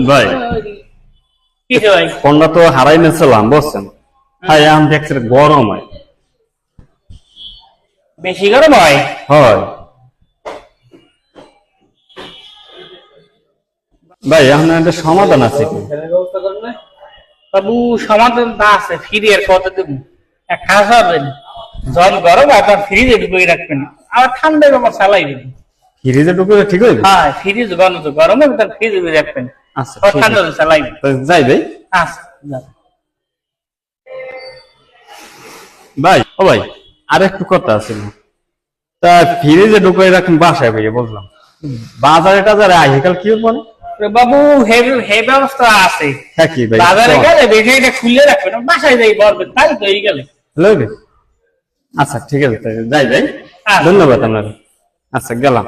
ভাই কি রে ভাই? ফোনটা তো হারাই নিয়েছিলাম বুঝছেন। ভাই আমি দেখছি গরম হয়। বেশি গরম হয়? হয় ভাই এখন একটা সমাধান আছে কি? বাবু সমাধান তা আছে, ফ্রি আর কত দেবো? এক কাজ করবেন, জল গরম আপনার ফ্রিজে ঢুকিয়ে রাখবেন, আর ঠান্ডায় আমার চালাই দেবেন। ফ্রিজে ঢুকে ঠিক হইবে? হ্যাঁ, ফ্রিজ গরম হবে তার ফ্রিজে রাখবেন, আচ্ছা আর ঠিক ঠান্ডা আছে। চালাইবেন। তো যাই ভাই। আচ্ছা যান। ভাই ও ভাই আর একটু কথা আছে না, তা ফ্রিজে ঢুকে রাখুন বাসায় ভাই বললাম বাজারে টাজারে আইকাল কি বলে? বাবু হে হে ব্যবস্থা আছে, হ্যাঁ কি ভাই বাজারে গেলে বেশি এটা খুলে রাখবেন, বাসায় যাই বলবেন, তাই তো হয়ে গেলে। লইবে? আচ্ছা ঠিক আছে তাই যাই ভাই। আচ্ছা। ধন্যবাদ আপনার। আচ্ছা গেলাম।